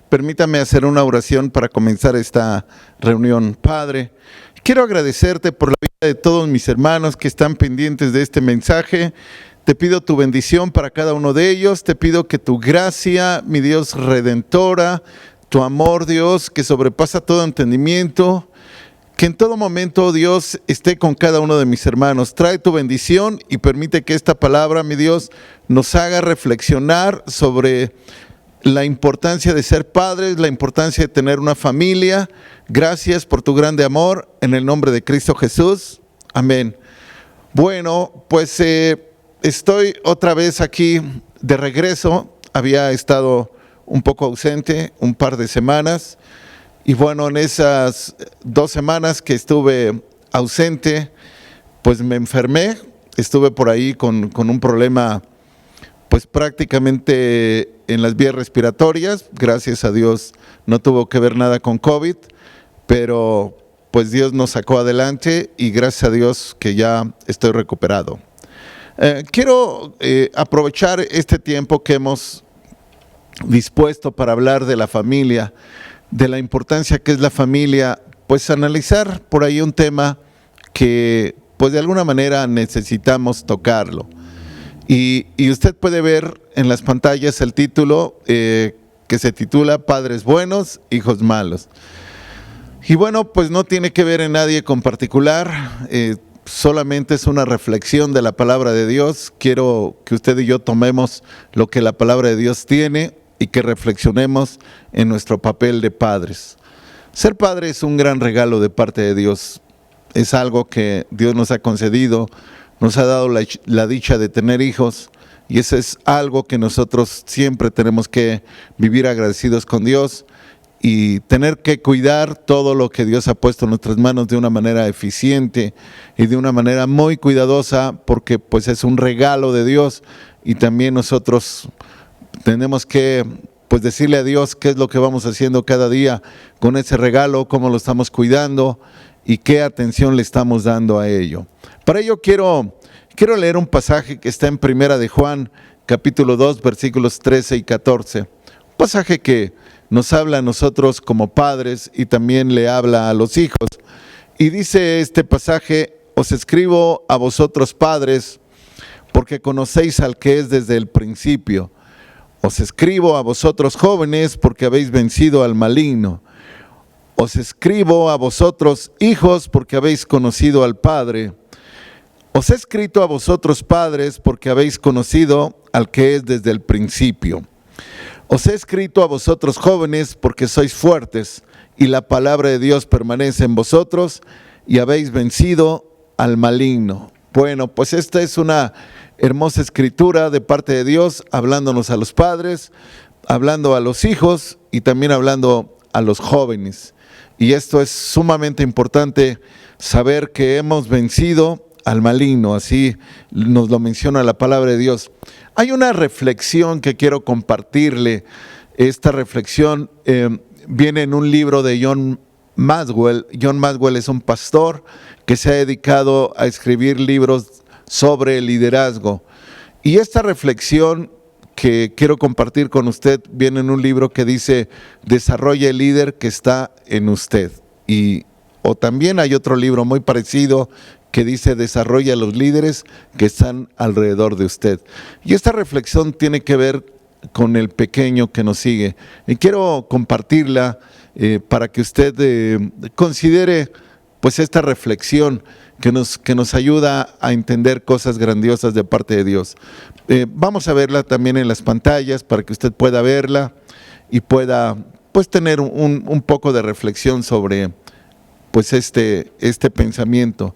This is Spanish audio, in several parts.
Permítame hacer una oración para comenzar esta reunión. Padre, quiero agradecerte por la vida de todos mis hermanos que están pendientes de este mensaje. Te pido tu bendición para cada uno de ellos. Te pido que tu gracia, mi Dios redentora, tu amor, Dios, que sobrepasa todo entendimiento, que en todo momento, Dios, esté con cada uno de mis hermanos. Trae tu bendición y permite que esta palabra, mi Dios, nos haga reflexionar sobre la importancia de ser padres, la importancia de tener una familia. Gracias por tu grande amor, en el nombre de Cristo Jesús. Amén. Bueno, pues estoy otra vez aquí de regreso. Había estado un poco ausente, un par de semanas. Y bueno, en esas 2 semanas que estuve ausente, pues me enfermé. Estuve por ahí con un problema, pues prácticamente en las vías respiratorias. Gracias a Dios no tuvo que ver nada con COVID, pero pues Dios nos sacó adelante y gracias a Dios que ya estoy recuperado. Quiero aprovechar este tiempo que hemos dispuesto para hablar de la familia, de la importancia que es la familia, pues analizar por ahí un tema que pues de alguna manera necesitamos tocarlo. Y usted puede ver en las pantallas el título que se titula Padres buenos, hijos malos. Y bueno, pues no tiene que ver en nadie con particular, solamente es una reflexión de la palabra de Dios. Quiero que usted y yo tomemos lo que la palabra de Dios tiene y que reflexionemos en nuestro papel de padres. Ser padre es un gran regalo de parte de Dios. Es algo que Dios nos ha concedido, nos ha dado la dicha de tener hijos, y eso es algo que nosotros siempre tenemos que vivir agradecidos con Dios y tener que cuidar todo lo que Dios ha puesto en nuestras manos de una manera eficiente y de una manera muy cuidadosa, porque pues es un regalo de Dios y también nosotros tenemos que pues decirle a Dios qué es lo que vamos haciendo cada día con ese regalo, cómo lo estamos cuidando y qué atención le estamos dando a ello. Para ello quiero leer un pasaje que está en Primera de Juan, capítulo 2, versículos 13 y 14. Un pasaje que nos habla a nosotros como padres y también le habla a los hijos. Y dice este pasaje: os escribo a vosotros padres, porque conocéis al que es desde el principio. Os escribo a vosotros jóvenes, porque habéis vencido al maligno. Os escribo a vosotros hijos, porque habéis conocido al Padre. Os he escrito a vosotros padres, porque habéis conocido al que es desde el principio. Os he escrito a vosotros jóvenes, porque sois fuertes, y la palabra de Dios permanece en vosotros, y habéis vencido al maligno. Bueno, pues esta es una hermosa escritura de parte de Dios, hablándonos a los padres, hablando a los hijos y también hablando a los jóvenes. Y esto es sumamente importante, saber que hemos vencido al maligno, así nos lo menciona la palabra de Dios. Hay una reflexión que quiero compartirle. Esta reflexión viene en un libro de John Maxwell. John Maxwell es un pastor que se ha dedicado a escribir libros sobre el liderazgo. Y esta reflexión que quiero compartir con usted viene en un libro que dice: desarrolla el líder que está en usted. O también hay otro libro muy parecido que dice: desarrolla los líderes que están alrededor de usted. Y esta reflexión tiene que ver con el pequeño que nos sigue. Y quiero compartirla para que usted considere pues esta reflexión que nos ayuda a entender cosas grandiosas de parte de Dios. Vamos a verla también en las pantallas para que usted pueda verla y pueda pues tener un poco de reflexión sobre pues este pensamiento.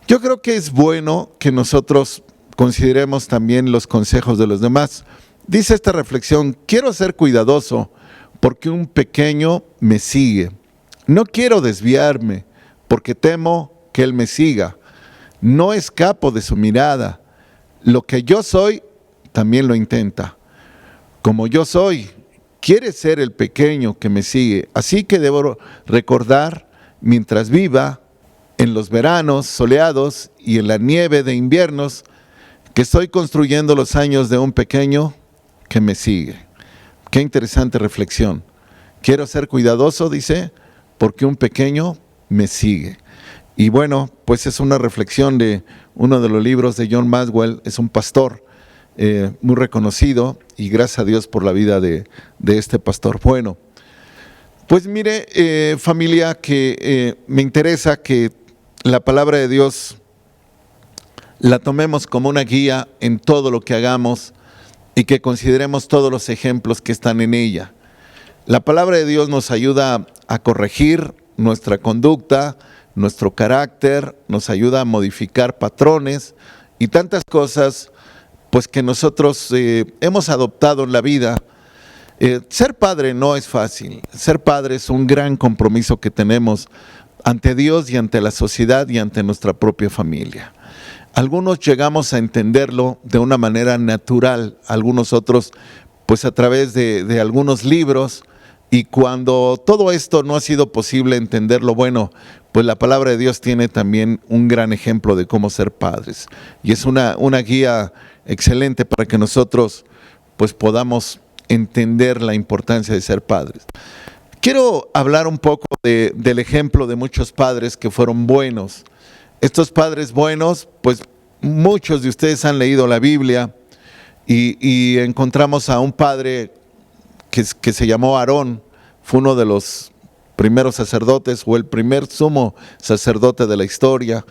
Yo creo que es bueno que nosotros consideremos también los consejos de los demás. Dice esta reflexión: quiero ser cuidadoso porque un pequeño me sigue. No quiero desviarme porque temo que él me siga. No escapo de su mirada. Lo que yo soy, también lo intenta. Como yo soy, quiere ser el pequeño que me sigue. Así que debo recordar, mientras viva, en los veranos soleados y en la nieve de inviernos, que estoy construyendo los años de un pequeño que me sigue. Qué interesante reflexión. Quiero ser cuidadoso, dice, porque un pequeño me sigue. Y bueno, pues es una reflexión de uno de los libros de John Maxwell. Es un pastor muy reconocido, y gracias a Dios por la vida de este pastor. Bueno, pues mire, familia, que me interesa que la palabra de Dios la tomemos como una guía en todo lo que hagamos y que consideremos todos los ejemplos que están en ella. La palabra de Dios nos ayuda a corregir nuestra conducta, nuestro carácter, nos ayuda a modificar patrones y tantas cosas pues que nosotros hemos adoptado en la vida. Ser padre no es fácil. Ser padre es un gran compromiso que tenemos ante Dios y ante la sociedad y ante nuestra propia familia. Algunos llegamos a entenderlo de una manera natural, algunos otros pues a través de algunos libros, y cuando todo esto no ha sido posible entenderlo, bueno, pues la palabra de Dios tiene también un gran ejemplo de cómo ser padres, y es una guía excelente para que nosotros pues podamos entender la importancia de ser padres. Quiero hablar un poco del ejemplo de muchos padres que fueron buenos. Estos padres buenos, pues muchos de ustedes han leído la Biblia y encontramos a un padre que se llamó Aarón. Fue uno de los primeros sacerdotes o el primer sumo sacerdote de la historia.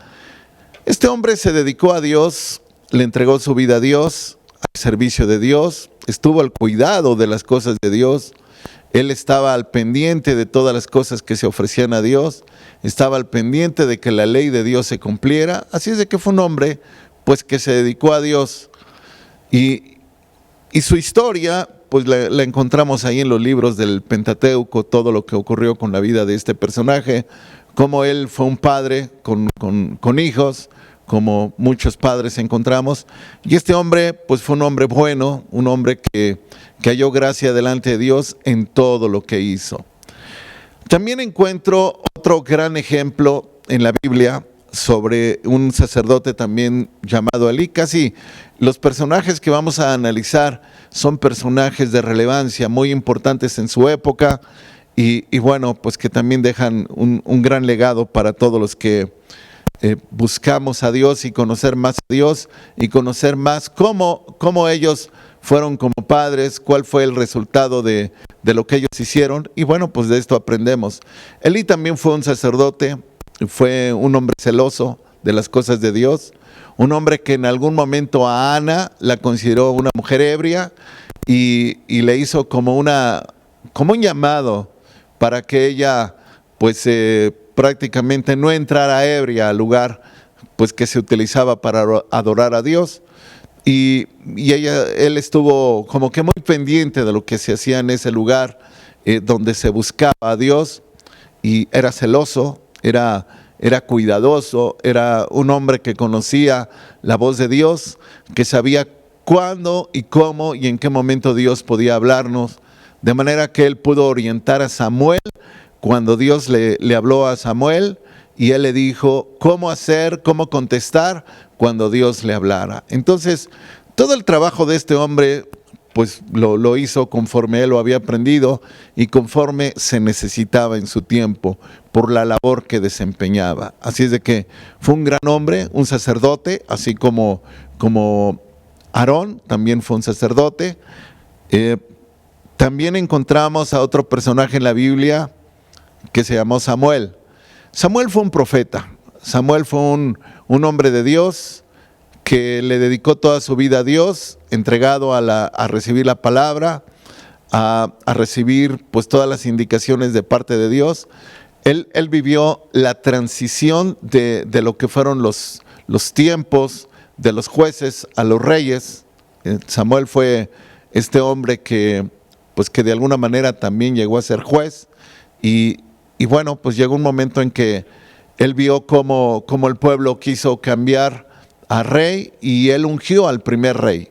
Este hombre se dedicó a Dios, le entregó su vida a Dios, al servicio de Dios, estuvo al cuidado de las cosas de Dios. Él estaba al pendiente de todas las cosas que se ofrecían a Dios, estaba al pendiente de que la ley de Dios se cumpliera. Así es de que fue un hombre pues que se dedicó a Dios, y su historia pues la encontramos ahí en los libros del Pentateuco, todo lo que ocurrió con la vida de este personaje, cómo él fue un padre con hijos, como muchos padres encontramos, y este hombre pues fue un hombre bueno, un hombre que halló gracia delante de Dios en todo lo que hizo. También encuentro otro gran ejemplo en la Biblia sobre un sacerdote también llamado Elí. Casi los personajes que vamos a analizar son personajes de relevancia muy importantes en su época, y bueno, pues que también dejan un gran legado para todos los que buscamos a Dios y conocer más a Dios y conocer más cómo ellos fueron como padres, cuál fue el resultado de lo que ellos hicieron, y bueno, pues de esto aprendemos. Elí también fue un sacerdote, fue un hombre celoso de las cosas de Dios, un hombre que en algún momento a Ana la consideró una mujer ebria y le hizo como un llamado para que ella pues prácticamente no entrara ebria al lugar pues que se utilizaba para adorar a Dios, y él estuvo como que muy pendiente de lo que se hacía en ese lugar donde se buscaba a Dios, y era celoso, era cuidadoso, era un hombre que conocía la voz de Dios, que sabía cuándo y cómo y en qué momento Dios podía hablarnos, de manera que él pudo orientar a Samuel cuando Dios le habló a Samuel, y él le dijo cómo hacer, cómo contestar cuando Dios le hablara. Entonces, todo el trabajo de este hombre pues lo hizo conforme él lo había aprendido y conforme se necesitaba en su tiempo por la labor que desempeñaba. Así es de que fue un gran hombre, un sacerdote, así como Aarón también fue un sacerdote. También encontramos a otro personaje en la Biblia que se llamó Samuel. Samuel fue un profeta, Samuel fue un hombre de Dios que le dedicó toda su vida a Dios, entregado a recibir la palabra, a recibir pues todas las indicaciones de parte de Dios. Él vivió la transición de lo que fueron los tiempos de los jueces a los reyes. Samuel fue este hombre que de alguna manera también llegó a ser juez, y bueno, pues llegó un momento en que él vio cómo el pueblo quiso cambiar a rey, y él ungió al primer rey,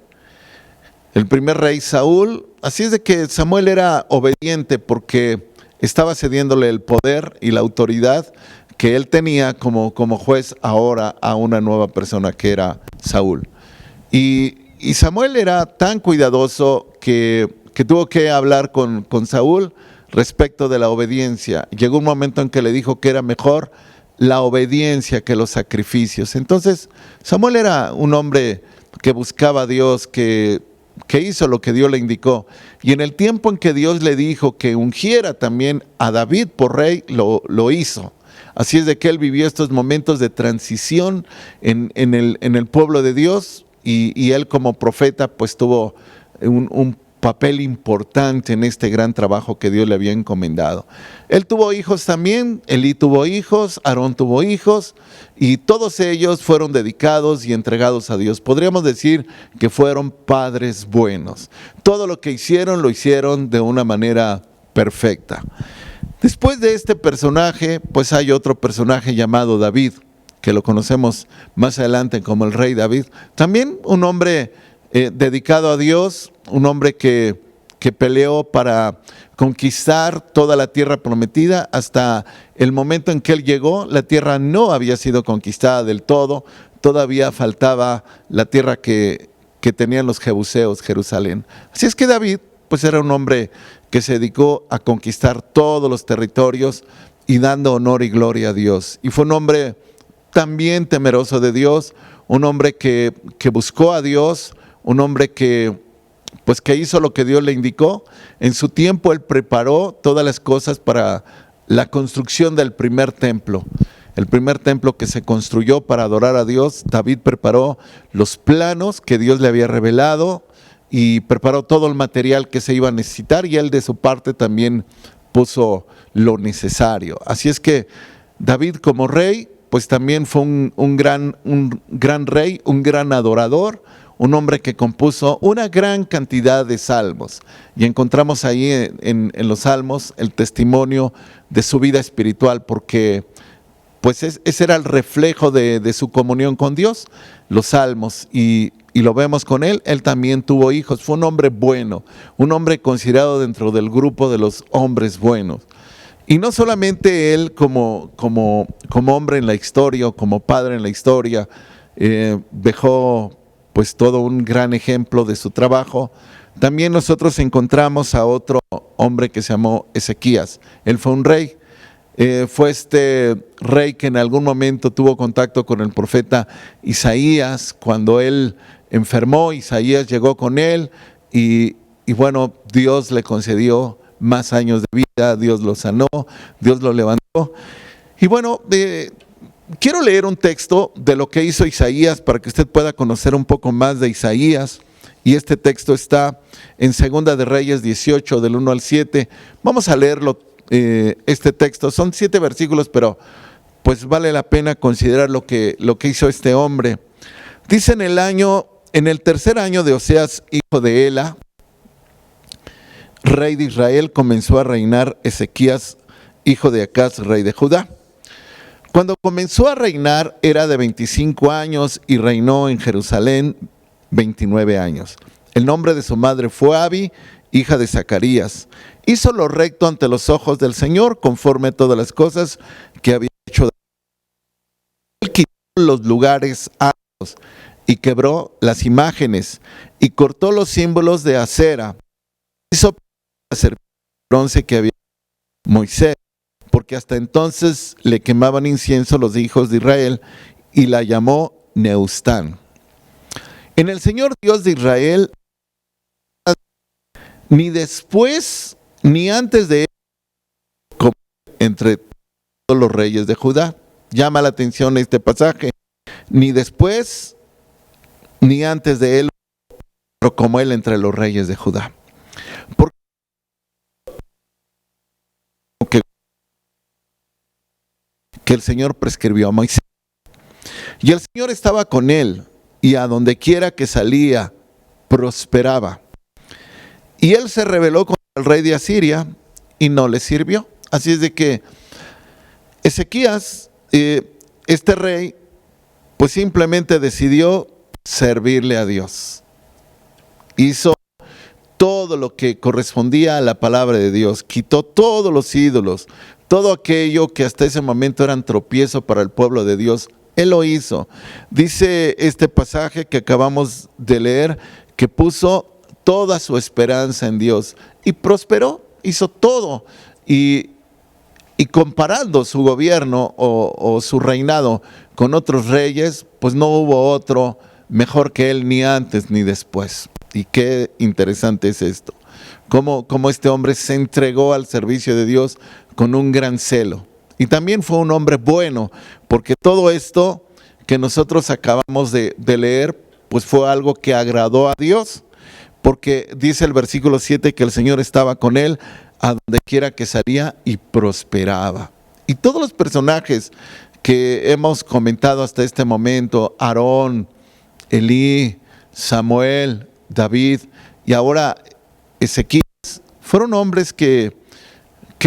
el primer rey Saúl. Así es de que Samuel era obediente porque estaba cediéndole el poder y la autoridad que él tenía como juez ahora a una nueva persona que era Saúl. Y Samuel era tan cuidadoso que tuvo que hablar con Saúl respecto de la obediencia. Llegó un momento en que le dijo que era mejor la obediencia que los sacrificios. Entonces, Samuel era un hombre que buscaba a Dios, que hizo lo que Dios le indicó. Y en el tiempo en que Dios le dijo que ungiera también a David por rey, lo hizo. Así es de que él vivió estos momentos de transición en el pueblo de Dios, y él como profeta pues tuvo un papel importante en este gran trabajo que Dios le había encomendado. Él tuvo hijos también, Elí tuvo hijos, Aarón tuvo hijos, y todos ellos fueron dedicados y entregados a Dios. Podríamos decir que fueron padres buenos. Todo lo que hicieron, lo hicieron de una manera perfecta. Después de este personaje, pues hay otro personaje llamado David, que lo conocemos más adelante como el rey David. También un hombre dedicado a Dios, un hombre que peleó para conquistar toda la tierra prometida. Hasta el momento en que él llegó, la tierra no había sido conquistada del todo, todavía faltaba la tierra que tenían los jebuseos, Jerusalén. Así es que David pues era un hombre que se dedicó a conquistar todos los territorios y dando honor y gloria a Dios. Y fue un hombre también temeroso de Dios, un hombre que buscó a Dios, un hombre que hizo lo que Dios le indicó. En su tiempo él preparó todas las cosas para la construcción del primer templo. El primer templo que se construyó para adorar a Dios, David preparó los planos que Dios le había revelado y preparó todo el material que se iba a necesitar, y él de su parte también puso lo necesario. Así es que David como rey, pues también fue un gran rey, un gran adorador, un hombre que compuso una gran cantidad de salmos. Y encontramos ahí en los salmos el testimonio de su vida espiritual, porque pues ese era el reflejo de su comunión con Dios, los salmos, y lo vemos con él. Él también tuvo hijos, fue un hombre bueno, un hombre considerado dentro del grupo de los hombres buenos. Y no solamente él como hombre en la historia, o como padre en la historia, dejó pues todo un gran ejemplo de su trabajo. También nosotros encontramos a otro hombre que se llamó Ezequías. Él fue un rey. Fue este rey que en algún momento tuvo contacto con el profeta Isaías. Cuando él enfermó, Isaías llegó con él y bueno, Dios le concedió más años de vida, Dios lo sanó, Dios lo levantó. Y bueno, quiero leer un texto de lo que hizo Isaías para que usted pueda conocer un poco más de Isaías. Y este texto está en Segunda de Reyes 18, del 1 al 7. Vamos a leerlo. Este texto son 7 versículos, pero pues vale la pena considerar lo que hizo este hombre. Dice: en el tercer año de Oseas, hijo de Ela, rey de Israel, comenzó a reinar Ezequías, hijo de Acaz, rey de Judá. Cuando comenzó a reinar era de 25 años y reinó en Jerusalén 29 años. El nombre de su madre fue Abi, hija de Zacarías. Hizo lo recto ante los ojos del Señor, conforme a todas las cosas que había hecho. Él quitó los lugares altos y quebró las imágenes y cortó los símbolos de acera. Hizo servir el bronce que había Moisés, porque hasta entonces le quemaban incienso los hijos de Israel, y la llamó Neustán. En el Señor Dios de Israel, ni después ni antes de él, como entre todos los reyes de Judá. Llama la atención este pasaje. Ni después ni antes de él, pero como él entre los reyes de Judá. Porque que el Señor prescribió a Moisés. Y el Señor estaba con él, y a donde quiera que salía, prosperaba. Y él se rebeló contra el rey de Asiria y no le sirvió. Así es de que Ezequías, este rey, pues simplemente decidió servirle a Dios. Hizo todo lo que correspondía a la palabra de Dios. Quitó todos los ídolos, todo aquello que hasta ese momento eran tropiezo para el pueblo de Dios. Él lo hizo. Dice este pasaje que acabamos de leer, que puso toda su esperanza en Dios y prosperó, hizo todo. Y comparando su gobierno o su reinado con otros reyes, pues no hubo otro mejor que él ni antes ni después. Y qué interesante es esto. Cómo este hombre se entregó al servicio de Dios con un gran celo. Y también fue un hombre bueno, porque todo esto que nosotros acabamos de leer, pues fue algo que agradó a Dios, porque dice el versículo 7 que el Señor estaba con él a donde quiera que salía y prosperaba. Y todos los personajes que hemos comentado hasta este momento, Aarón, Elí, Samuel, David y ahora Ezequías, fueron hombres que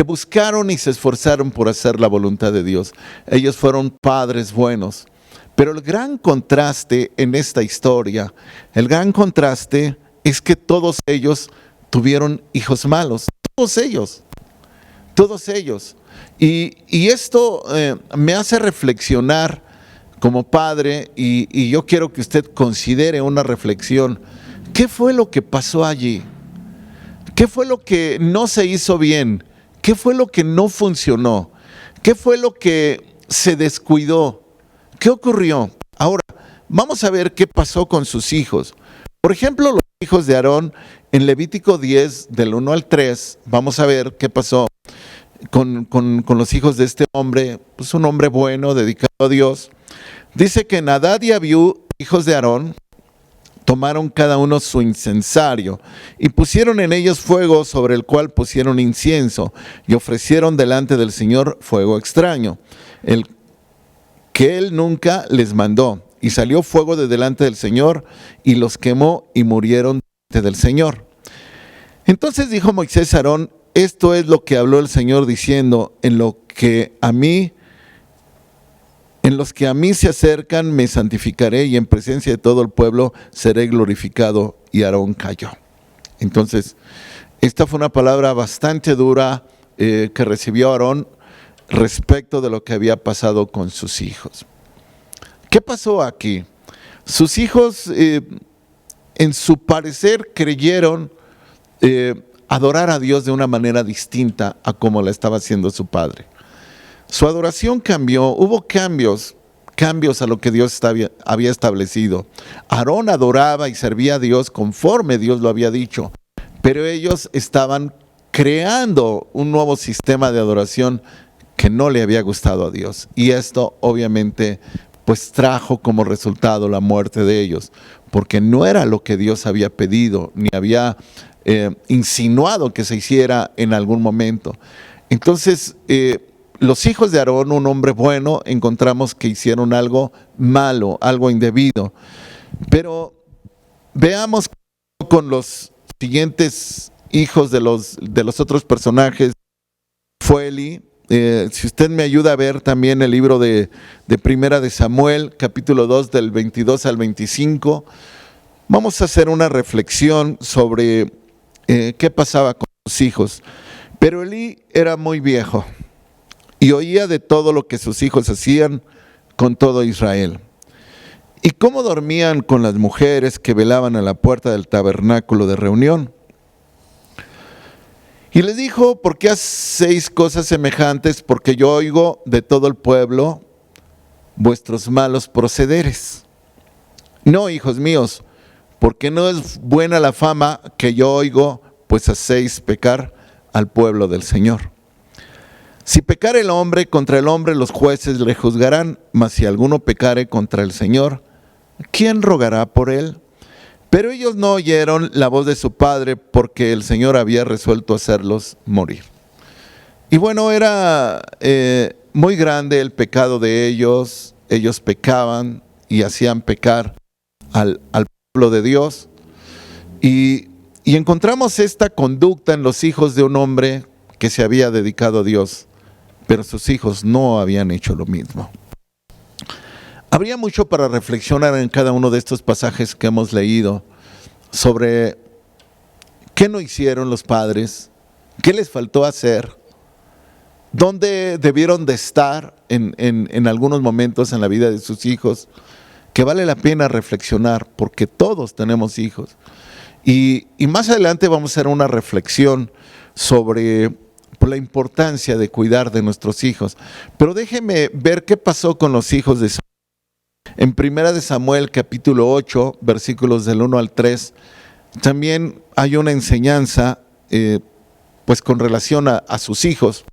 buscaron y se esforzaron por hacer la voluntad de Dios. Ellos fueron padres buenos. Pero el gran contraste en esta historia, el gran contraste es que todos ellos tuvieron hijos malos. Todos ellos. Y esto me hace reflexionar como padre y yo quiero que usted considere una reflexión. ¿Qué fue lo que pasó allí? ¿Qué fue lo que no se hizo bien? ¿Qué fue lo que no funcionó? ¿Qué fue lo que se descuidó? ¿Qué ocurrió? Ahora, vamos a ver qué pasó con sus hijos. Por ejemplo, los hijos de Aarón, en Levítico 10, del 1 al 3, vamos a ver qué pasó con los hijos de este hombre, pues un hombre bueno, dedicado a Dios. Dice que Nadab y Abiú, hijos de Aarón, tomaron cada uno su incensario y pusieron en ellos fuego sobre el cual pusieron incienso y ofrecieron delante del Señor fuego extraño, el que él nunca les mandó. Y salió fuego de delante del Señor y los quemó y murieron delante del Señor. Entonces dijo Moisés a Aarón: esto es lo que habló el Señor diciendo: en los que a mí se acercan me santificaré, y en presencia de todo el pueblo seré glorificado. Y Aarón cayó. Entonces, esta fue una palabra bastante dura que recibió Aarón respecto de lo que había pasado con sus hijos. ¿Qué pasó aquí? Sus hijos, en su parecer, creyeron adorar a Dios de una manera distinta a como la estaba haciendo su padre. Su adoración cambió, hubo cambios a lo que Dios había establecido. Aarón adoraba y servía a Dios conforme Dios lo había dicho, pero ellos estaban creando un nuevo sistema de adoración que no le había gustado a Dios. Y esto obviamente pues trajo como resultado la muerte de ellos, porque no era lo que Dios había pedido, ni había insinuado que se hiciera en algún momento. Entonces, los hijos de Aarón, un hombre bueno, encontramos que hicieron algo malo, algo indebido. Pero veamos con los siguientes hijos de los otros personajes. Fue Elí. Si usted me ayuda a ver también el libro de Primera de Samuel, capítulo 2, del 22 al 25, vamos a hacer una reflexión sobre qué pasaba con sus hijos. Pero Elí era muy viejo y oía de todo lo que sus hijos hacían con todo Israel, y cómo dormían con las mujeres que velaban a la puerta del tabernáculo de reunión. Y les dijo: ¿por qué hacéis cosas semejantes? Porque yo oigo de todo el pueblo vuestros malos procederes. No, hijos míos, porque no es buena la fama que yo oigo, pues hacéis pecar al pueblo del Señor. Si pecare el hombre contra el hombre, los jueces le juzgarán, mas si alguno pecare contra el Señor, ¿quién rogará por él? Pero ellos no oyeron la voz de su padre, porque el Señor había resuelto hacerlos morir. Y bueno, era muy grande el pecado de ellos. Ellos pecaban y hacían pecar al pueblo de Dios. Y encontramos esta conducta en los hijos de un hombre que se había dedicado a Dios, pero sus hijos no habían hecho lo mismo. Habría mucho para reflexionar en cada uno de estos pasajes que hemos leído sobre qué no hicieron los padres, qué les faltó hacer, dónde debieron de estar en algunos momentos en la vida de sus hijos, que vale la pena reflexionar porque todos tenemos hijos. Y más adelante vamos a hacer una reflexión sobre la importancia de cuidar de nuestros hijos. Pero déjeme ver qué pasó con los hijos de Samuel. En 1 Samuel capítulo 8, versículos del 1 al 3, también hay una enseñanza pues con relación a sus hijos.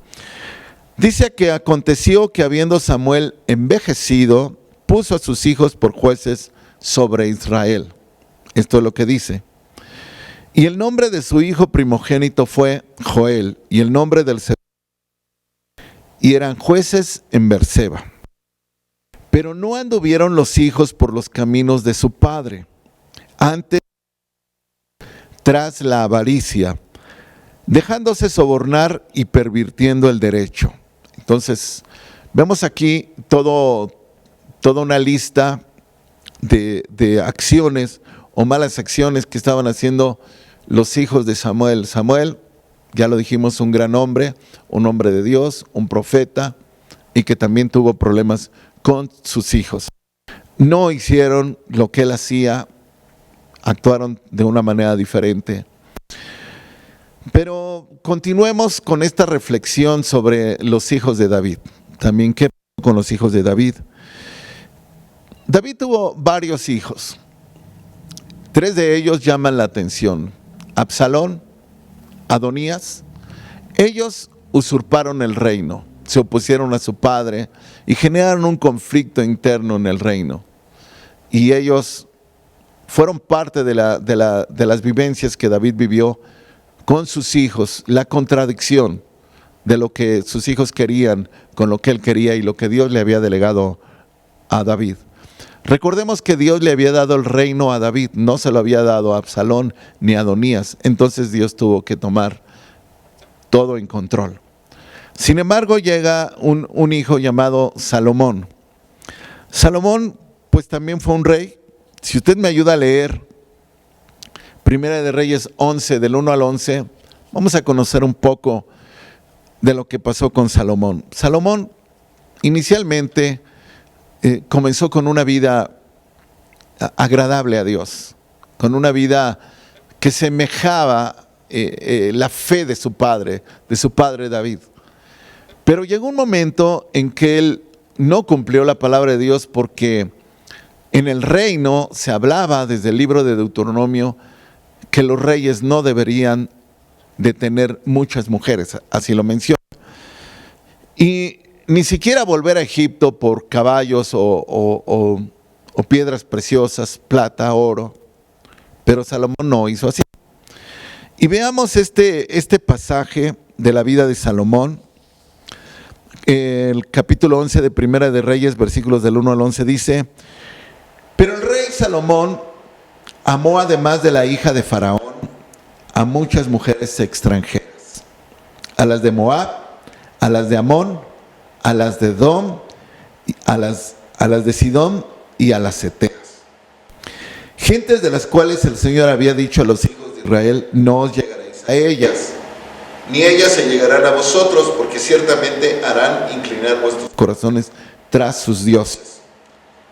Dice que aconteció que habiendo Samuel envejecido, puso a sus hijos por jueces sobre Israel. Esto es lo que dice. Y el nombre de su hijo primogénito fue Joel, y el nombre del segundo, y eran jueces en Berseba. Pero no anduvieron los hijos por los caminos de su padre, antes tras la avaricia, dejándose sobornar y pervirtiendo el derecho. Entonces, vemos aquí toda una lista de acciones o malas acciones que estaban haciendo los hijos de Samuel. Samuel, ya lo dijimos, un gran hombre, un hombre de Dios, un profeta, y que también tuvo problemas con sus hijos. No hicieron lo que él hacía, actuaron de una manera diferente. Pero continuemos con esta reflexión sobre los hijos de David. También, ¿qué pasó con los hijos de David? David tuvo varios hijos. 3 de ellos llaman la atención: Absalón, Adonías. Ellos usurparon el reino, se opusieron a su padre y generaron un conflicto interno en el reino. Y ellos fueron parte de las vivencias que David vivió con sus hijos, la contradicción de lo que sus hijos querían con lo que él quería y lo que Dios le había delegado a David. Recordemos que Dios le había dado el reino a David, no se lo había dado a Absalón ni a Adonías. Entonces Dios tuvo que tomar todo en control. Sin embargo, llega un hijo llamado Salomón. Salomón pues también fue un rey. Si usted me ayuda a leer Primera de Reyes 11, del 1 al 11, vamos a conocer un poco de lo que pasó con Salomón. Salomón inicialmente comenzó con una vida agradable a Dios, con una vida que semejaba la fe de su padre David. Pero llegó un momento en que él no cumplió la palabra de Dios, porque en el reino se hablaba desde el libro de Deuteronomio que los reyes no deberían de tener muchas mujeres, así lo menciona. Y ni siquiera volver a Egipto por caballos o piedras preciosas, plata, oro. Pero Salomón no hizo así. Y veamos este pasaje de la vida de Salomón. El capítulo 11 de Primera de Reyes, versículos del 1 al 11 dice: pero el rey Salomón amó, además de la hija de Faraón, a muchas mujeres extranjeras, a las de Moab, a las de Amón, a las de Edom, a las de Sidón y a las heteas, gentes de las cuales el Señor había dicho a los hijos de Israel: no os llegaréis a ellas, ni ellas se llegarán a vosotros, porque ciertamente harán inclinar vuestros corazones tras sus dioses.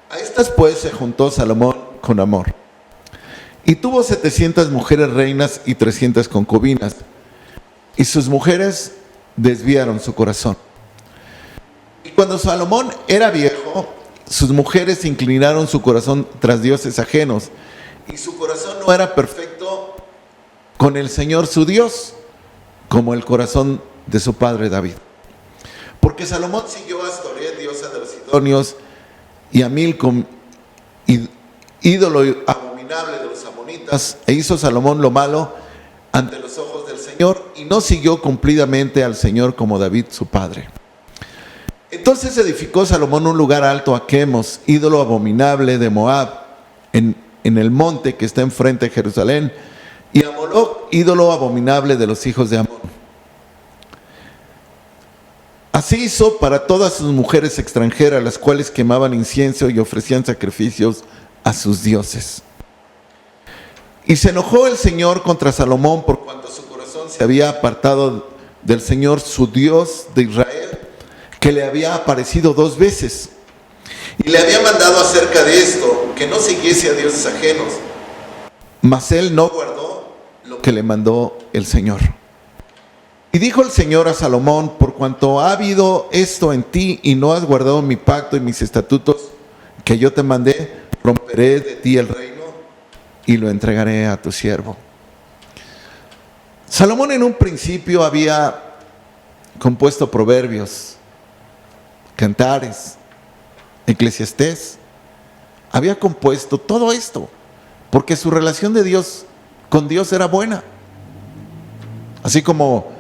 A estas pues se juntó Salomón con amor, y tuvo 700 mujeres reinas y 300 concubinas, y sus mujeres desviaron su corazón. Y cuando Salomón era viejo, sus mujeres inclinaron su corazón tras dioses ajenos, y su corazón no era perfecto con el Señor su Dios, como el corazón de su padre David. Porque Salomón siguió a Astoret, diosa de los sidonios, y a Milcom, ídolo abominable de los amonitas, e hizo Salomón lo malo ante los ojos del Señor, y no siguió cumplidamente al Señor como David su padre. Entonces edificó Salomón un lugar alto a Quemos, ídolo abominable de Moab, en el monte que está enfrente de Jerusalén, y a Moloc, ídolo abominable de los hijos de Amón. Así hizo para todas sus mujeres extranjeras, las cuales quemaban incienso y ofrecían sacrificios a sus dioses. Y se enojó el Señor contra Salomón por cuanto su corazón se había apartado del Señor, su Dios de Israel, que le había aparecido 2 veces. Y le había mandado acerca de esto, que no siguiese a dioses ajenos. Mas él no guardó lo que le mandó el Señor. Y dijo el Señor a Salomón: por cuanto ha habido esto en ti y no has guardado mi pacto y mis estatutos que yo te mandé, romperé de ti el reino y lo entregaré a tu siervo. Salomón en un principio había compuesto proverbios, cantares, Eclesiastés. Había compuesto todo esto porque su relación con Dios era buena. Así como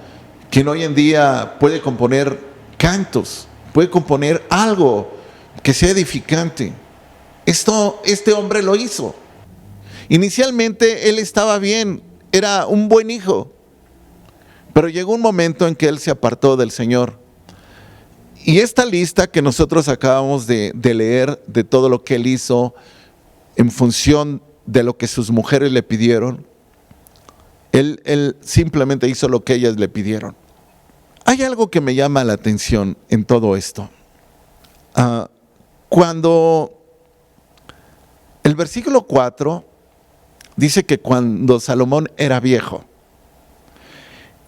quien hoy en día puede componer cantos, puede componer algo que sea edificante. Este hombre lo hizo. Inicialmente él estaba bien, era un buen hijo, pero llegó un momento en que él se apartó del Señor. Y esta lista que nosotros acabamos de leer de todo lo que él hizo en función de lo que sus mujeres le pidieron, él simplemente hizo lo que ellas le pidieron. Hay algo que me llama la atención en todo esto. Cuando el versículo 4 dice que cuando Salomón era viejo,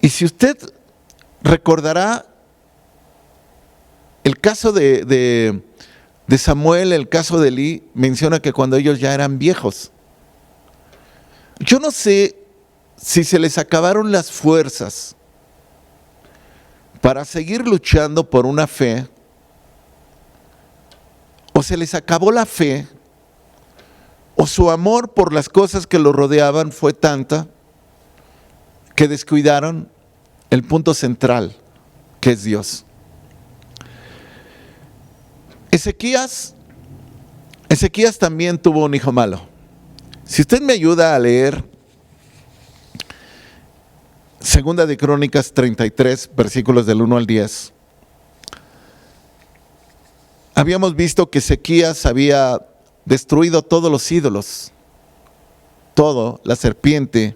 y si usted recordará el caso de Samuel, el caso de Elí, menciona que cuando ellos ya eran viejos. Yo no sé si se les acabaron las fuerzas para seguir luchando por una fe, o se les acabó la fe, o su amor por las cosas que los rodeaban fue tanta que descuidaron el punto central, que es Dios. Ezequías también tuvo un hijo malo. Si usted me ayuda a leer Segunda de Crónicas 33, versículos del 1 al 10. Habíamos visto que Ezequías había destruido todos los ídolos, todo, la serpiente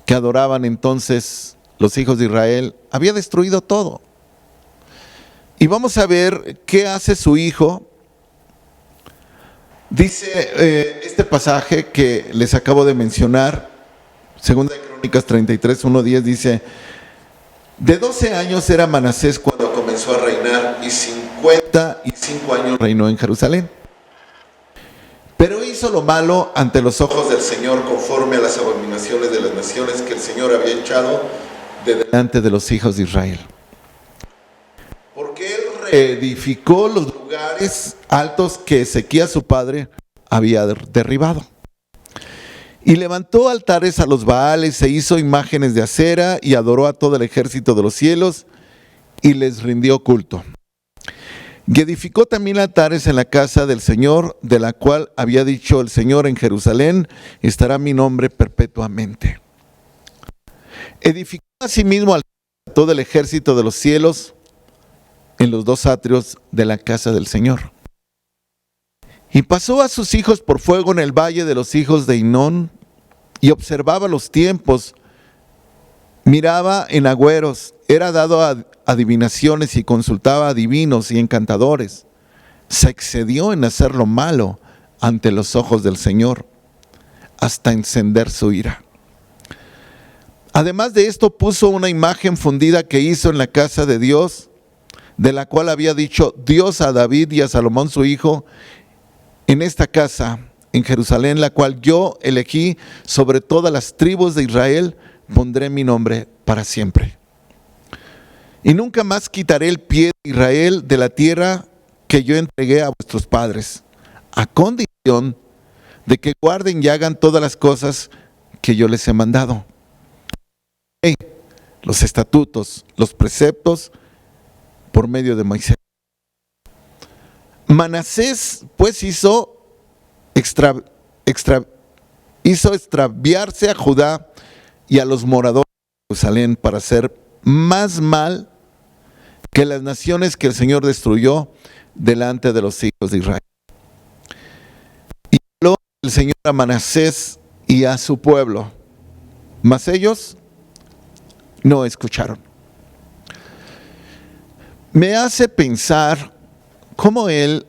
que adoraban entonces los hijos de Israel, había destruido todo. Y vamos a ver qué hace su hijo. Dice este pasaje que les acabo de mencionar, Segunda de Crónicas 33, 1-10, dice: de 12 años era Manasés cuando comenzó a reinar, y 55 años reinó en Jerusalén. Pero hizo lo malo ante los ojos del Señor, conforme a las abominaciones de las naciones que el Señor había echado de delante de los hijos de Israel. Porque él reedificó los lugares altos que Ezequías su padre había derribado. Y levantó altares a los Baales, e hizo imágenes de acera, y adoró a todo el ejército de los cielos, y les rindió culto. Y edificó también altares en la casa del Señor, de la cual había dicho el Señor: en Jerusalén estará mi nombre perpetuamente. Edificó asimismo altares a todo el ejército de los cielos en los dos atrios de la casa del Señor. Y pasó a sus hijos por fuego en el valle de los hijos de Hinón, y observaba los tiempos, miraba en agüeros, era dado a adivinaciones y consultaba a divinos y encantadores. Se excedió en hacer lo malo ante los ojos del Señor, hasta encender su ira. Además de esto, puso una imagen fundida que hizo en la casa de Dios, de la cual había dicho Dios a David y a Salomón su hijo: en esta casa, en Jerusalén, la cual yo elegí sobre todas las tribus de Israel, pondré mi nombre para siempre. Y nunca más quitaré el pie de Israel de la tierra que yo entregué a vuestros padres, a condición de que guarden y hagan todas las cosas que yo les he mandado. Los estatutos, los preceptos, por medio de Moisés. Manasés pues hizo extraviarse a Judá y a los moradores de Jerusalén, para hacer más mal que las naciones que el Señor destruyó delante de los hijos de Israel. Y habló el Señor a Manasés y a su pueblo, mas ellos no escucharon. Me hace pensar cómo él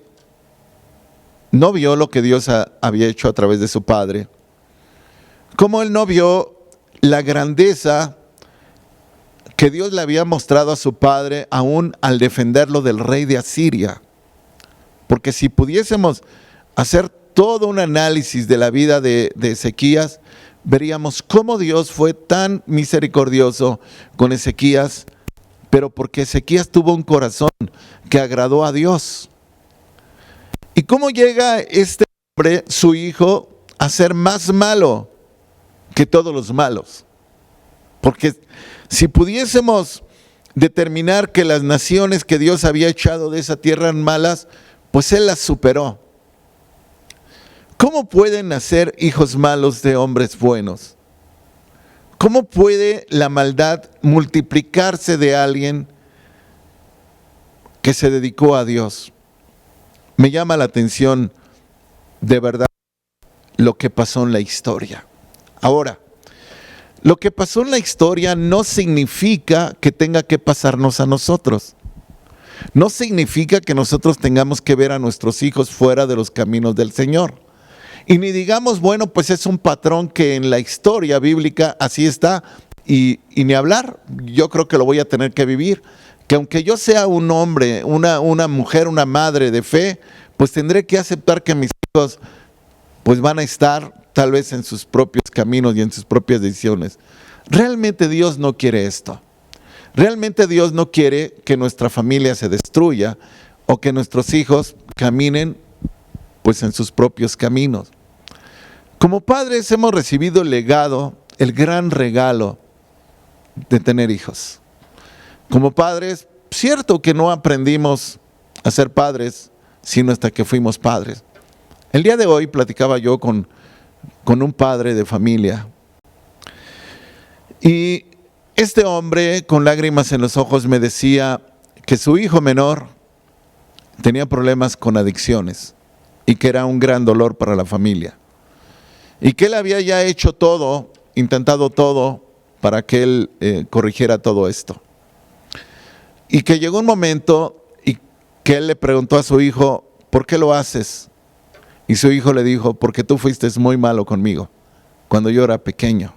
no vio lo que Dios había hecho a través de su padre, cómo él no vio la grandeza que Dios le había mostrado a su padre aún al defenderlo del rey de Asiria. Porque si pudiésemos hacer todo un análisis de la vida de Ezequías, veríamos cómo Dios fue tan misericordioso con Ezequías, pero porque Ezequías tuvo un corazón que agradó a Dios. ¿Y cómo llega este hombre, su hijo, a ser más malo que todos los malos? Porque si pudiésemos determinar que las naciones que Dios había echado de esa tierra eran malas, pues él las superó. ¿Cómo pueden nacer hijos malos de hombres buenos? ¿Cómo puede la maldad multiplicarse de alguien que se dedicó a Dios? Me llama la atención de verdad lo que pasó en la historia. Ahora, lo que pasó en la historia no significa que tenga que pasarnos a nosotros. No significa que nosotros tengamos que ver a nuestros hijos fuera de los caminos del Señor. Y ni digamos, bueno, pues es un patrón que en la historia bíblica así está, y ni hablar, yo creo que lo voy a tener que vivir. Que aunque yo sea un hombre, una mujer, una madre de fe, pues tendré que aceptar que mis hijos pues van a estar tal vez en sus propios caminos y en sus propias decisiones. Realmente Dios no quiere esto. Realmente Dios no quiere que nuestra familia se destruya o que nuestros hijos caminen pues en sus propios caminos. Como padres hemos recibido el legado, el gran regalo de tener hijos. Como padres, cierto que no aprendimos a ser padres sino hasta que fuimos padres. El día de hoy platicaba yo con un padre de familia y este hombre con lágrimas en los ojos me decía que su hijo menor tenía problemas con adicciones y que era un gran dolor para la familia y que él había ya hecho todo, intentado todo para que él corrigiera todo esto. Y que llegó un momento y que él le preguntó a su hijo, ¿por qué lo haces? Y su hijo le dijo, porque tú fuiste muy malo conmigo cuando yo era pequeño.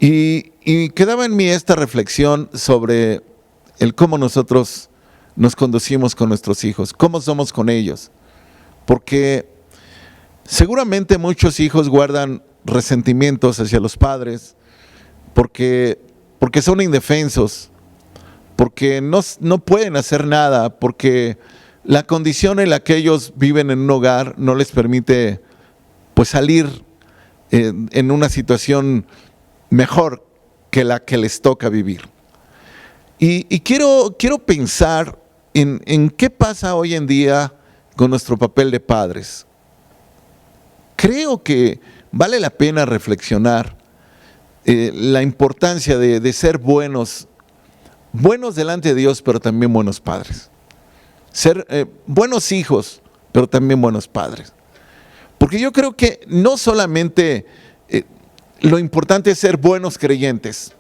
Y quedaba en mí esta reflexión sobre el cómo nosotros nos conducimos con nuestros hijos, cómo somos con ellos. Porque seguramente muchos hijos guardan resentimientos hacia los padres porque son indefensos, porque no pueden hacer nada, porque la condición en la que ellos viven en un hogar no les permite pues salir en una situación mejor que la que les toca vivir. Y quiero pensar en qué pasa hoy en día con nuestro papel de padres. Creo que vale la pena reflexionar la importancia de ser buenos delante de Dios, pero también buenos padres. Ser buenos hijos, pero también buenos padres. Porque yo creo que no solamente lo importante es ser buenos creyentes,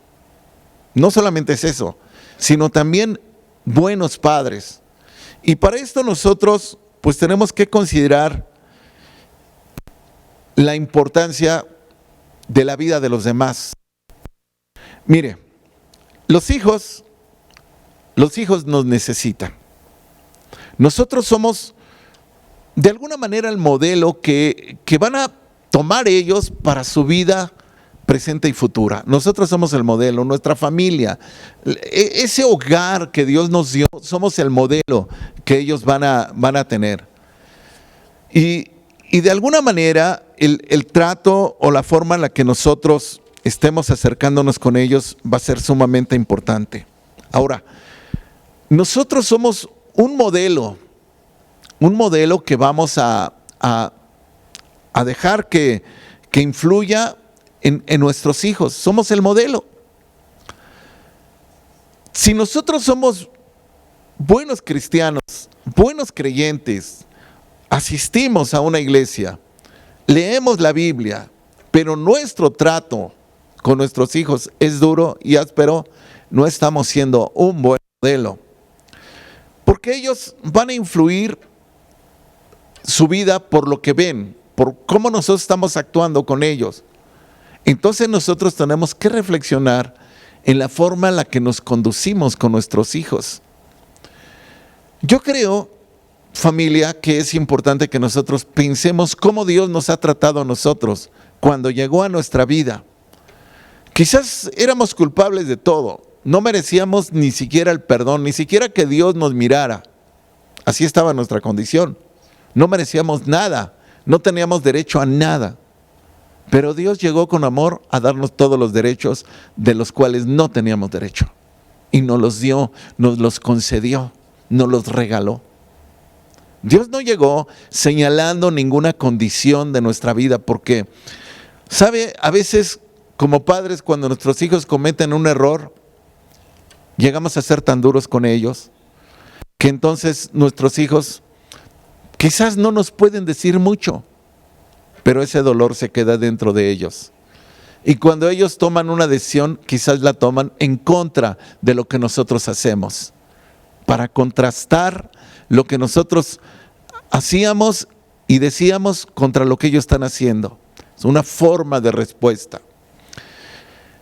no solamente es eso, sino también buenos padres. Y para esto nosotros pues tenemos que considerar la importancia de la vida de los demás. Mire, los hijos nos necesitan. Nosotros somos de alguna manera el modelo que van a tomar ellos para su vida presente y futura. Nosotros somos el modelo, nuestra familia, ese hogar que Dios nos dio, somos el modelo que ellos van a tener. Y de alguna manera el trato o la forma en la que nosotros estemos acercándonos con ellos va a ser sumamente importante. Ahora, nosotros somos un modelo que vamos a dejar que influya en nuestros hijos. Somos el modelo. Si nosotros somos buenos cristianos, buenos creyentes, asistimos a una iglesia, leemos la Biblia, pero nuestro trato con nuestros hijos es duro y áspero, no estamos siendo un buen modelo. Porque ellos van a influir su vida por lo que ven, por cómo nosotros estamos actuando con ellos. Entonces nosotros tenemos que reflexionar en la forma en la que nos conducimos con nuestros hijos. Yo creo, familia, que es importante que nosotros pensemos cómo Dios nos ha tratado a nosotros cuando llegó a nuestra vida. Quizás éramos culpables de todo, no merecíamos ni siquiera el perdón, ni siquiera que Dios nos mirara. Así estaba nuestra condición. No merecíamos nada, no teníamos derecho a nada. Pero Dios llegó con amor a darnos todos los derechos de los cuales no teníamos derecho. Y nos los dio, nos los concedió, nos los regaló. Dios no llegó señalando ninguna condición de nuestra vida porque, ¿sabe? A veces como padres cuando nuestros hijos cometen un error, llegamos a ser tan duros con ellos que entonces nuestros hijos quizás no nos pueden decir mucho, pero ese dolor se queda dentro de ellos. Y cuando ellos toman una decisión, quizás la toman en contra de lo que nosotros hacemos, para contrastar lo que nosotros hacíamos y decíamos contra lo que ellos están haciendo. Es una forma de respuesta.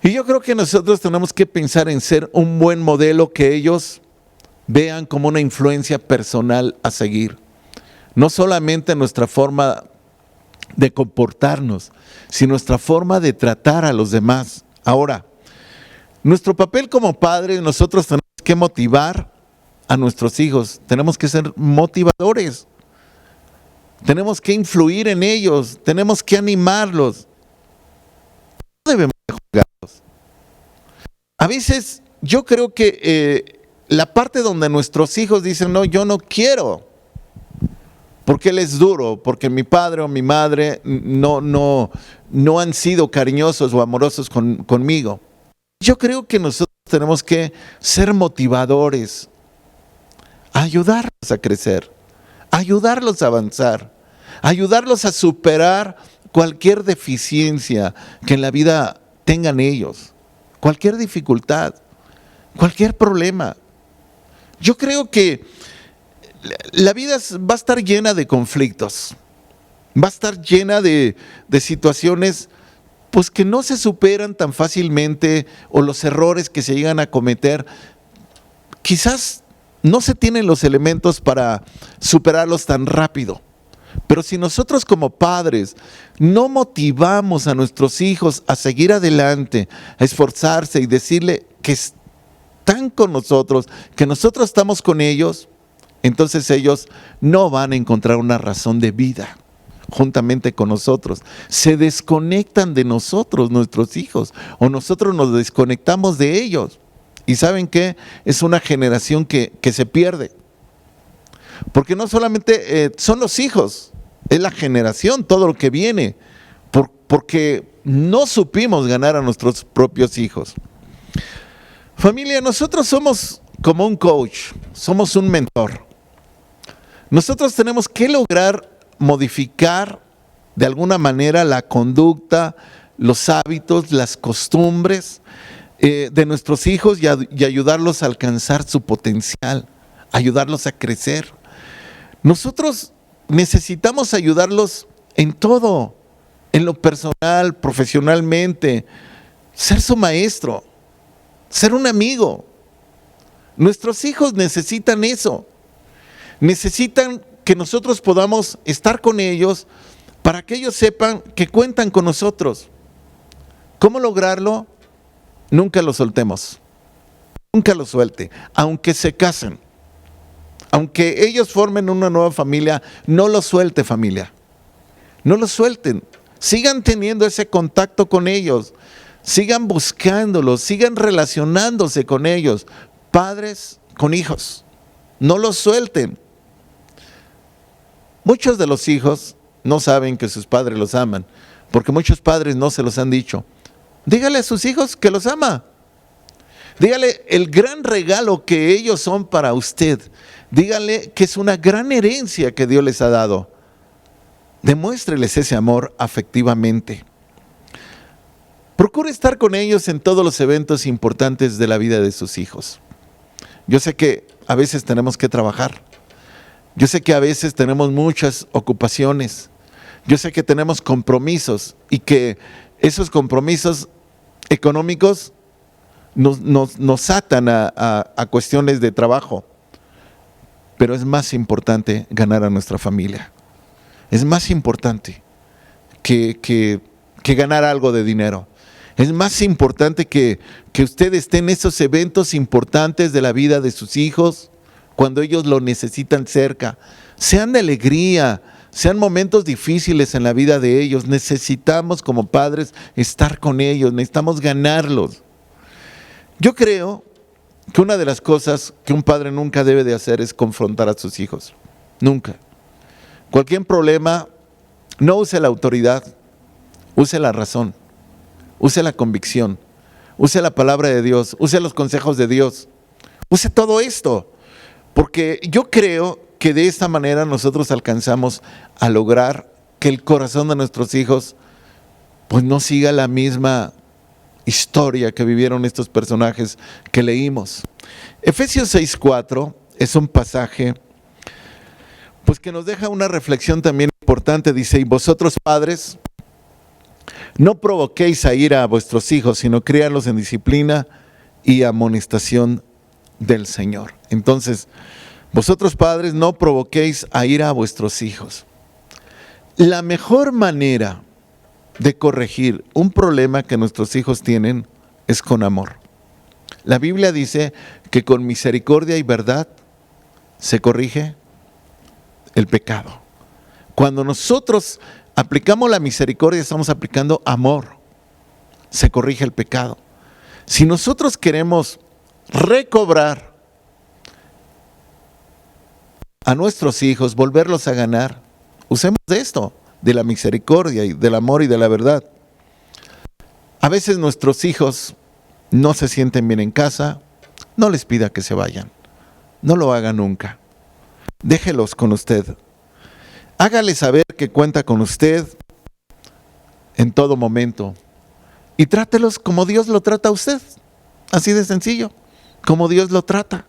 Y yo creo que nosotros tenemos que pensar en ser un buen modelo que ellos vean como una influencia personal a seguir. No solamente nuestra forma de comportarnos, sino nuestra forma de tratar a los demás. Ahora, nuestro papel como padres, nosotros tenemos que motivar a nuestros hijos, tenemos que ser motivadores, tenemos que influir en ellos, tenemos que animarlos. No debemos juzgarlos. A veces yo creo que la parte donde nuestros hijos dicen, no, yo no quiero, porque él es duro, porque mi padre o mi madre no han sido cariñosos o amorosos conmigo. Yo creo que nosotros tenemos que ser motivadores, ayudarlos a crecer, ayudarlos a avanzar, ayudarlos a superar cualquier deficiencia que en la vida tengan ellos, cualquier dificultad, cualquier problema. Yo creo que la vida va a estar llena de conflictos, va a estar llena de situaciones pues que no se superan tan fácilmente, o los errores que se llegan a cometer, quizás no se tienen los elementos para superarlos tan rápido. Pero si nosotros como padres no motivamos a nuestros hijos a seguir adelante, a esforzarse y decirle que están con nosotros, que nosotros estamos con ellos, entonces ellos no van a encontrar una razón de vida juntamente con nosotros. Se desconectan de nosotros, nuestros hijos, o nosotros nos desconectamos de ellos. ¿Y saben qué? Es una generación que se pierde. Porque no solamente son los hijos, es la generación, todo lo que viene, porque no supimos ganar a nuestros propios hijos. Familia, nosotros somos como un coach, somos un mentor. Nosotros tenemos que lograr modificar de alguna manera la conducta, los hábitos, las costumbres de nuestros hijos y ayudarlos a alcanzar su potencial, ayudarlos a crecer. Nosotros necesitamos ayudarlos en todo, en lo personal, profesionalmente, ser su maestro, ser un amigo. Nuestros hijos necesitan eso, necesitan que nosotros podamos estar con ellos para que ellos sepan que cuentan con nosotros. ¿Cómo lograrlo? Nunca lo soltemos, nunca lo suelte, aunque se casen. Aunque ellos formen una nueva familia, no lo suelte, familia. No lo suelten. Sigan teniendo ese contacto con ellos. Sigan buscándolos, sigan relacionándose con ellos. Padres con hijos. No los suelten. Muchos de los hijos no saben que sus padres los aman, porque muchos padres no se los han dicho. Dígale a sus hijos que los ama. Dígale el gran regalo que ellos son para usted. Dígale que es una gran herencia que Dios les ha dado. Demuéstreles ese amor afectivamente. Procure estar con ellos en todos los eventos importantes de la vida de sus hijos. Yo sé que a veces tenemos que trabajar. Yo sé que a veces tenemos muchas ocupaciones. Yo sé que tenemos compromisos y que Esos compromisos económicos nos atan a cuestiones de trabajo, pero es más importante ganar a nuestra familia. Es más importante que ganar algo de dinero. Es más importante que usted esté en esos eventos importantes de la vida de sus hijos, cuando ellos lo necesitan cerca. Sean de alegría, sean momentos difíciles en la vida de ellos. Necesitamos como padres estar con ellos, necesitamos ganarlos. Yo creo que una de las cosas que un padre nunca debe de hacer es confrontar a sus hijos. Nunca. Cualquier problema, no use la autoridad, use la razón, use la convicción, use la palabra de Dios, use los consejos de Dios, use todo esto, porque yo creo que de esta manera nosotros alcanzamos a lograr que el corazón de nuestros hijos pues no siga la misma historia que vivieron estos personajes que leímos. Efesios 6:4 es un pasaje pues que nos deja una reflexión también importante. Dice: y vosotros padres, no provoquéis a ira a vuestros hijos, sino críalos en disciplina y amonestación del Señor. Entonces, vosotros padres, no provoquéis a ira a vuestros hijos. La mejor manera de corregir un problema que nuestros hijos tienen es con amor. La Biblia dice que con misericordia y verdad se corrige el pecado. Cuando nosotros aplicamos la misericordia, estamos aplicando amor. Se corrige el pecado. Si nosotros queremos recobrar a nuestros hijos, volverlos a ganar, usemos de esto, de la misericordia y del amor y de la verdad. A veces nuestros hijos no se sienten bien en casa, no les pida que se vayan, no lo haga nunca. Déjelos con usted. Hágale saber que cuenta con usted en todo momento. Y trátelos como Dios lo trata a usted. Así de sencillo, como Dios lo trata.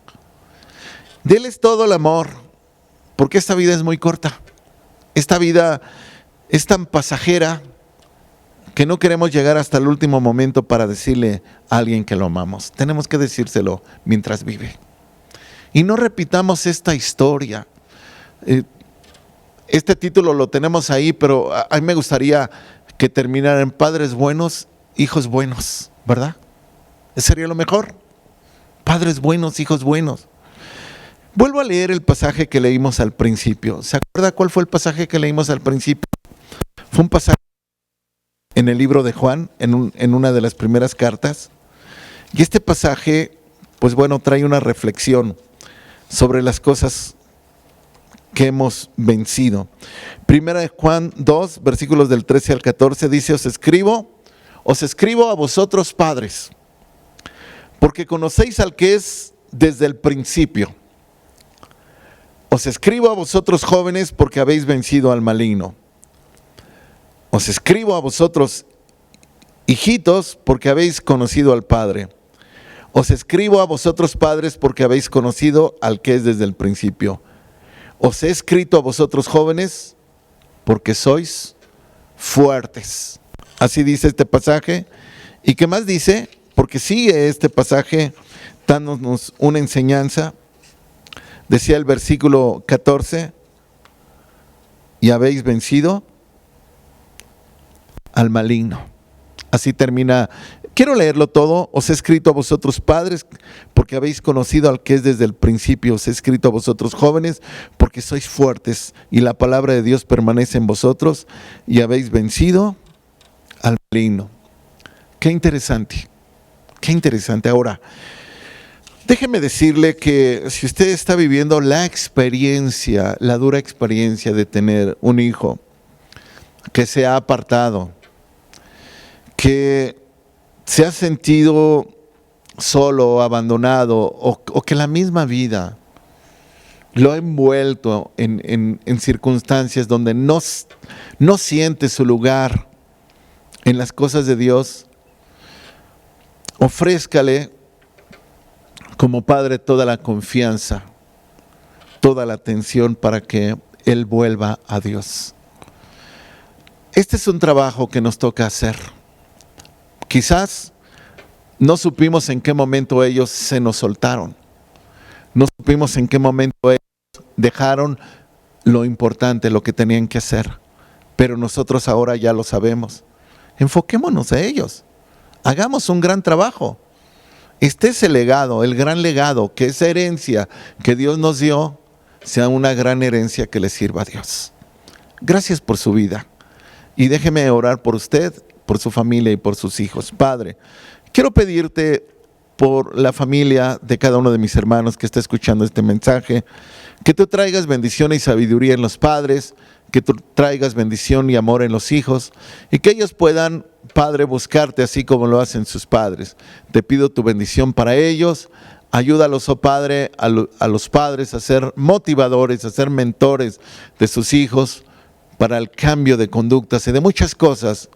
Déles todo el amor, porque esta vida es muy corta. Esta vida es tan pasajera que no queremos llegar hasta el último momento para decirle a alguien que lo amamos. Tenemos que decírselo mientras vive. Y no repitamos esta historia. Este título lo tenemos ahí, pero a mí me gustaría que terminara en padres buenos, hijos buenos, ¿verdad? Eso sería lo mejor. Padres buenos, hijos buenos. Vuelvo a leer el pasaje que leímos al principio. ¿Se acuerda cuál fue el pasaje que leímos al principio? Fue un pasaje en el libro de Juan, en una de las primeras cartas. Y este pasaje, pues bueno, trae una reflexión sobre las cosas que hemos vencido. Primera de Juan 2, versículos del 13 al 14, dice: os escribo a vosotros padres, porque conocéis al que es desde el principio. Os escribo a vosotros jóvenes, porque habéis vencido al maligno. Os escribo a vosotros hijitos, porque habéis conocido al Padre. Os escribo a vosotros padres, porque habéis conocido al que es desde el principio. Os he escrito a vosotros jóvenes, porque sois fuertes. Así dice este pasaje. ¿Y qué más dice? Porque sigue este pasaje dándonos una enseñanza. Decía el versículo 14: y habéis vencido al maligno. Así termina. Quiero leerlo todo. Os he escrito a vosotros padres, porque habéis conocido al que es desde el principio. Os he escrito a vosotros jóvenes, porque sois fuertes y la palabra de Dios permanece en vosotros y habéis vencido al maligno. Qué interesante, qué interesante. Ahora, déjeme decirle que si usted está viviendo la experiencia, la dura experiencia de tener un hijo que se ha apartado, que se ha sentido solo, abandonado, o que la misma vida lo ha envuelto en circunstancias donde no siente su lugar en las cosas de Dios, ofrézcale como padre toda la confianza, toda la atención para que él vuelva a Dios. Este es un trabajo que nos toca hacer. Quizás no supimos en qué momento ellos se nos soltaron. No supimos en qué momento ellos dejaron lo importante, lo que tenían que hacer. Pero nosotros ahora ya lo sabemos. Enfoquémonos a ellos. Hagamos un gran trabajo. Ese legado, el gran legado, que esa herencia que Dios nos dio, sea una gran herencia que le sirva a Dios. Gracias por su vida. Y déjeme orar por usted, por su familia y por sus hijos. Padre, quiero pedirte por la familia de cada uno de mis hermanos que está escuchando este mensaje, que tú traigas bendición y sabiduría en los padres, que tú traigas bendición y amor en los hijos, y que ellos puedan, Padre, buscarte así como lo hacen sus padres. Te pido tu bendición para ellos. Ayúdalos, oh Padre, a los padres a ser motivadores, a ser mentores de sus hijos para el cambio de conductas y de muchas cosas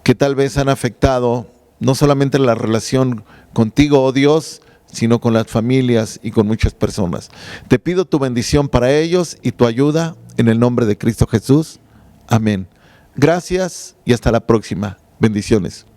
que tal vez han afectado no solamente la relación contigo, oh Dios, sino con las familias y con muchas personas. Te pido tu bendición para ellos y tu ayuda en el nombre de Cristo Jesús. Amén. Gracias y hasta la próxima. Bendiciones.